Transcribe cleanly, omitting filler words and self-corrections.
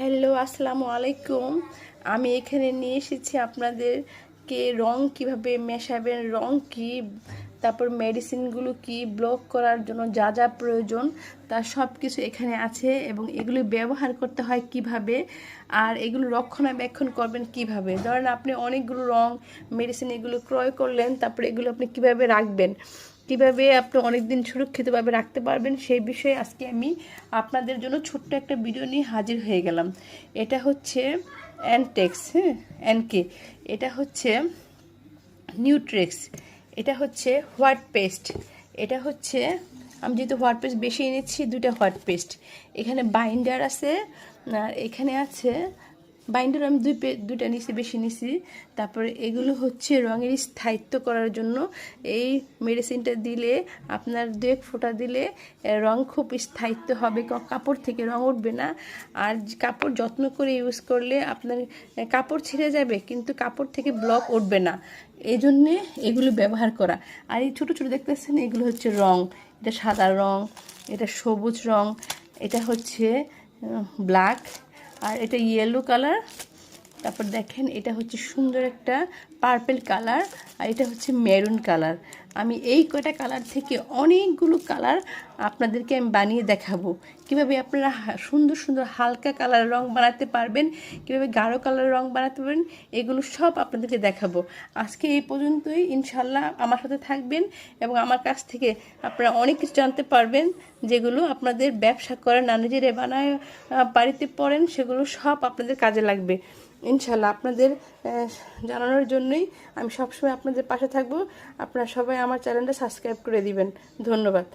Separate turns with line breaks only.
Hello, আসসালামু আলাইকুম। আমি এখানে নিয়ে এসেছি আপনাদেরকে রং কিভাবে মেশাবেন, রং কি, তারপর মেডিসিনগুলো কি, ব্লক করার জন্য যা যা প্রয়োজন তার সব কিছু এখানে আছে এবং এগুলো ব্যবহার করতে হয় কিভাবে, আর এগুলো রক্ষণাবেক্ষণ করবেন কিভাবে। ধরেন আপনি অনেকগুলো রং মেডিসিন এগুলো ক্রয় করলেন, তারপরে এগুলো আপনি কিভাবে রাখবেন, কিভাবে আপনি অনেক দিন সুরক্ষিতভাবে রাখতে পারবেন, সেই বিষয়ে আজকে আমি আপনাদের জন্য ছোট্ট একটা ভিডিও নিয়ে হাজির হয়ে গেলাম। এটা হচ্ছে অ্যানটেক্স, হ্যাঁ, এনকে। এটা হচ্ছে নিউট্রেক্স। এটা হচ্ছে হোয়াইট পেস্ট। এটা হচ্ছে, আমি যেহেতু হোয়াইট পেস্ট বেশি এনেছি, দুইটা হোয়াইট পেস্ট। এখানে বাইন্ডার আছে, আর এখানে আছে বাইন্ডার আমি দুইটা নিছি, বেশি নিছি। তারপরে এগুলো হচ্ছে রঙের স্থায়িত্ব করার জন্য। এই মেডিসিনটা দিলে, আপনার 2-1 ফোঁটা দিলে রং খুব স্থায়িত্ব হবে, কাপড় থেকে রং উঠবে না। আর কাপড় যত্ন করে ইউজ করলে আপনার কাপড় ছিঁড়ে যাবে কিন্তু কাপড় থেকে ব্লক উঠবে না, এই জন্যে এগুলো ব্যবহার করা। আর এই ছোটো ছোটো দেখতেছেন, এগুলো হচ্ছে রং। এটা সাদা রং, এটা সবুজ রং, এটা হচ্ছে ব্ল্যাক, আর এটা ইয়েলো কালার। তারপর দেখেন এটা হচ্ছে সুন্দর একটা পার্পল কালার, আর এটা হচ্ছে মেরুন কালার। আমি এই কয়টা কালার থেকে অনেকগুলো কালার আপনাদেরকে আমি বানিয়ে দেখাবো, কিভাবে আপনারা সুন্দর সুন্দর হালকা কালার রং বানাতে পারবেন, কিভাবে গাঢ় কালার রং বানাতে পারবেন, এগুলো সব আপনাদেরকে দেখাবো। আজকে এই পর্যন্তই। ইনশাল্লাহ আমার সাথে থাকবেন এবং আমার কাছ থেকে আপনারা অনেক কিছু জানতে পারবেন, যেগুলো আপনাদের ব্যবসা করেন না, নিজেরা বানায় বাড়িতে পড়েন, সেগুলো সব আপনাদের কাজে লাগবে ইনশাল্লাহ। আপনাদের জানানোর জন্যই আমি সবসময় আপনাদের পাশে থাকবো। আপনারা সবাই আমার চ্যানেলটা সাবস্ক্রাইব করে দিবেন। ধন্যবাদ।